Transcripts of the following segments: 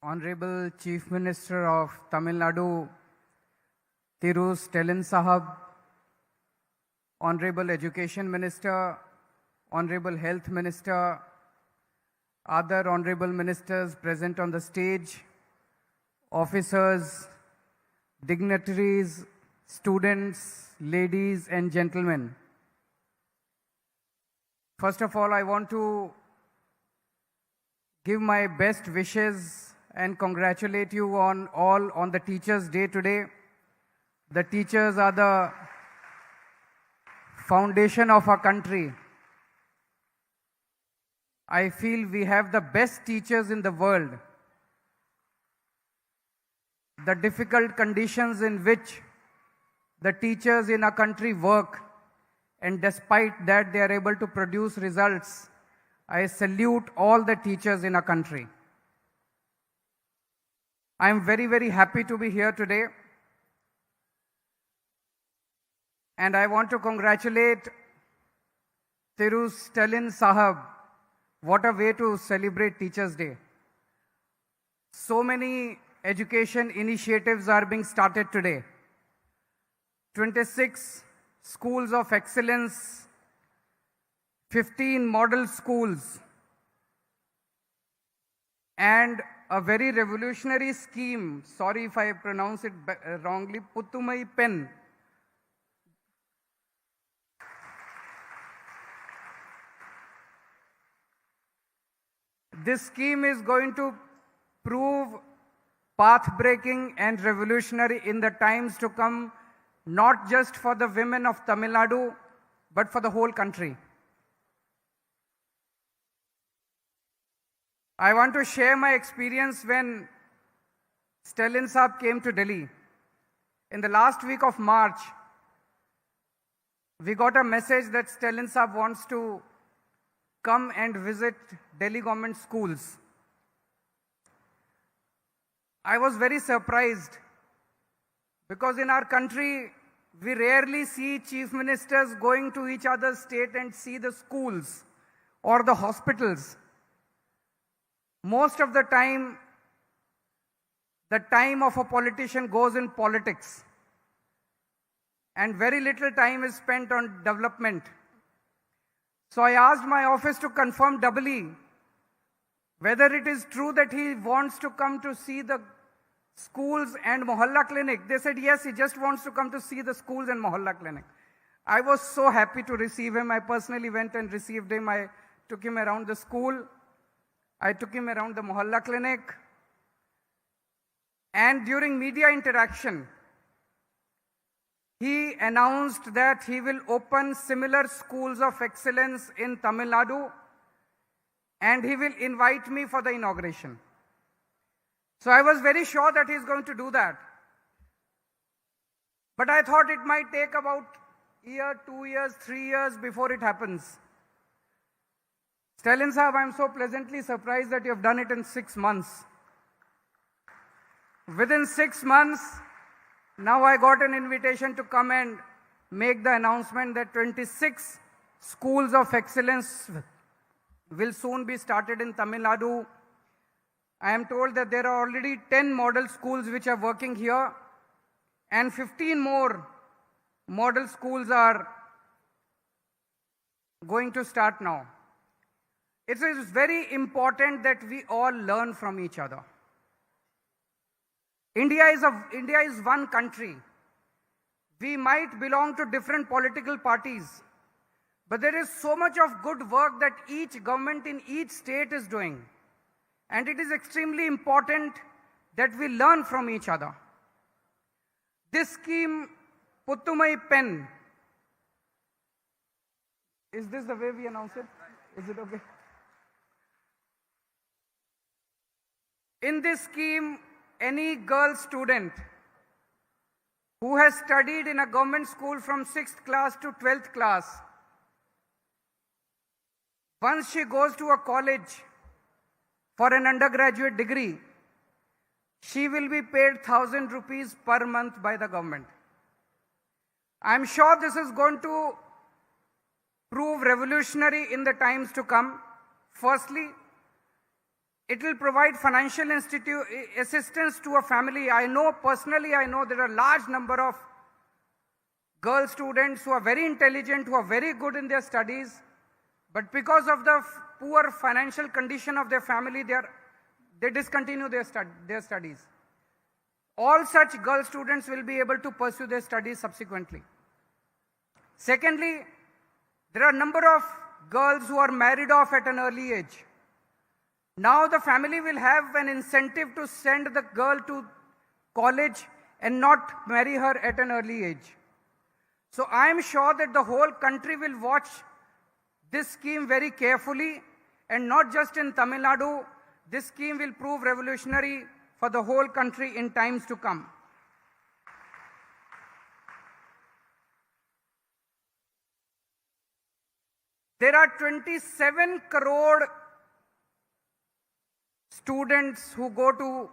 Honorable Chief Minister of Tamil Nadu, Thiru Stalin Sahab, Honorable Education Minister, Honorable Health Minister, other Honorable Ministers present on the stage, officers, dignitaries, students, ladies and gentlemen. First of all, I want to give my best wishes and congratulate you all on the Teachers' Day today. The teachers are the foundation of our country. I feel we have the best teachers in the world. The difficult conditions in which the teachers in our country work, and despite that they are able to produce results, I salute all the teachers in our country. I am very, very happy to be here today. And I want to congratulate Thiru Stalin Sahab. What a way to celebrate Teachers' Day. So many education initiatives are being started today. 26 schools of excellence, 15 model schools, and a very revolutionary scheme, sorry if I pronounce it wrongly, Puttumai Pen. This scheme is going to prove path-breaking and revolutionary in the times to come, not just for the women of Tamil Nadu, but for the whole country. I want to share my experience when Stalin Saab came to Delhi. In the last week of March, we got a message that Stalin Saab wants to come and visit Delhi government schools. I was very surprised because in our country, we rarely see chief ministers going to each other's state and see the schools or the hospitals. Most of the time of a politician goes in politics, and very little time is spent on development. So I asked my office to confirm doubly whether it is true that he wants to come to see the schools and Mohalla clinic. They said, yes, he just wants to come to see the schools and Mohalla clinic. I was so happy to receive him. I personally went and received him. I took him around the school. I took him around the Mohalla clinic. And during media interaction, he announced that he will open similar schools of excellence in Tamil Nadu, and he will invite me for the inauguration. So I was very sure that he is going to do that. But I thought it might take about a year, 2 years, 3 years before it happens. Stalin Saab, I'm so pleasantly surprised that you have done it in 6 months. Within 6 months, now I got an invitation to come and make the announcement that 26 schools of excellence will soon be started in Tamil Nadu. I am told that there are already 10 model schools which are working here, and 15 more model schools are going to start now. It is very important that we all learn from each other. India is one country. We might belong to different political parties, but there is so much of good work that each government in each state is doing. And it is extremely important that we learn from each other. This scheme, Puttumai Pen, is this the way we announce it? Is it okay? In this scheme, any girl student who has studied in a government school from 6th class to 12th class, once she goes to a college for an undergraduate degree, she will be paid 1,000 rupees per month by the government. I'm sure this is going to prove revolutionary in the times to come. Firstly, it will provide financial assistance to a family. Personally, I know there are a large number of girl students who are very intelligent, who are very good in their studies, but because of the poor financial condition of their family, they discontinue their studies. All such girl students will be able to pursue their studies subsequently. Secondly, there are a number of girls who are married off at an early age. Now the family will have an incentive to send the girl to college and not marry her at an early age. So I am sure that the whole country will watch this scheme very carefully, and not just in Tamil Nadu. This scheme will prove revolutionary for the whole country in times to come. There are 27 crore students who go to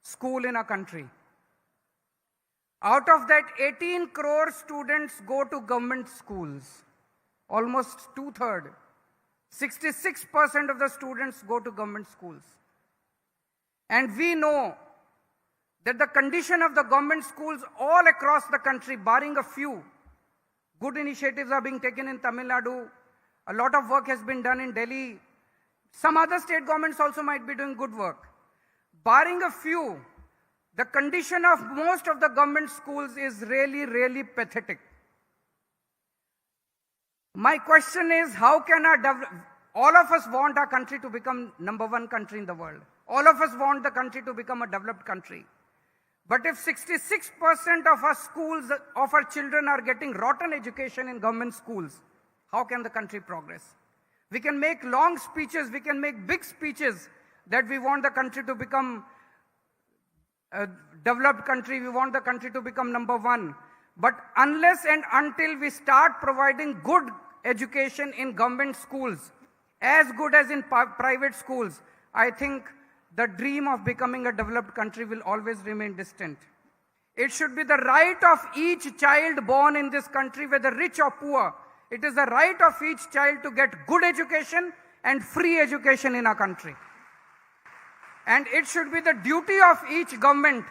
school in our country. Out of that, 18 crore students go to government schools. Almost two-thirds. 66% of the students go to government schools. And we know that the condition of the government schools all across the country, barring a few, good initiatives are being taken in Tamil Nadu. A lot of work has been done in Delhi. Some other state governments also might be doing good work. Barring a few, the condition of most of the government schools is really, really pathetic. My question is, how can all of us want our country to become #1 country in the world. All of us want the country to become a developed country. But if 66% of our schools, of our children are getting rotten education in government schools, how can the country progress? We can make long speeches, we can make big speeches that we want the country to become a developed country, we want the country to become #1. But unless and until we start providing good education in government schools, as good as in private schools, I think the dream of becoming a developed country will always remain distant. It should be the right of each child born in this country, whether rich or poor. It is the right of each child to get good education and free education in our country. And it should be the duty of each government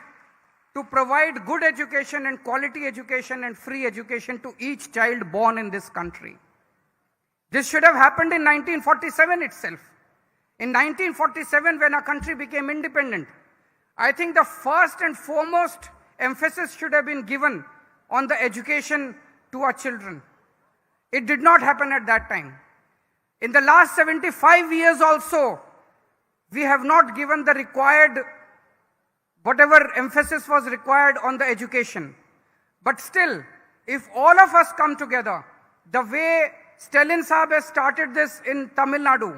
to provide good education and quality education and free education to each child born in this country. This should have happened in 1947 itself. In 1947, when our country became independent, I think the first and foremost emphasis should have been given on the education to our children. It did not happen at that time. In the last 75 years also, we have not given the required, whatever emphasis was required on the education. But still, if all of us come together, the way Stalin Sahab has started this in Tamil Nadu,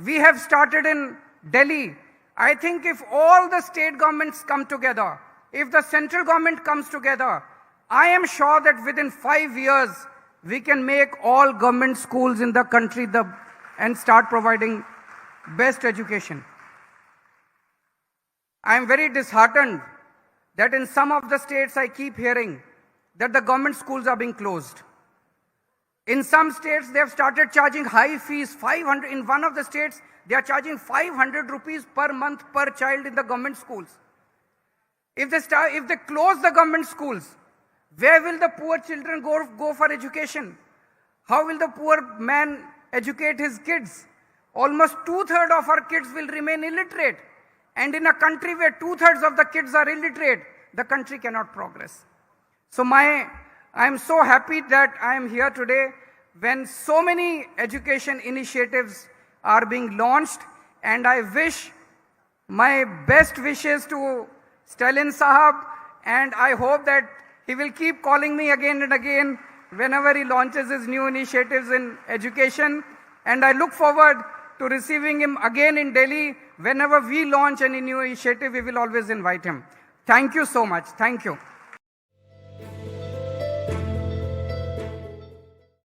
we have started in Delhi. I think if all the state governments come together, if the central government comes together, I am sure that within 5 years, we can make all government schools in the country and start providing best education. I am very disheartened that in some of the states I keep hearing that the government schools are being closed. In some states, they have started charging high fees, 500. In one of the states, they are charging 500 rupees per month per child in the government schools. If they close the government schools, where will the poor children go for education? How will the poor man educate his kids? Almost 2/3 of our kids will remain illiterate. And in a country where 2/3 of the kids are illiterate, the country cannot progress. So I am so happy that I am here today when so many education initiatives are being launched, and I wish my best wishes to Stalin Sahab, and I hope that he will keep calling me again and again whenever he launches his new initiatives in education, and I look forward to receiving him again in Delhi. Whenever we launch any new initiative, we will always invite him. Thank you so much. Thank you.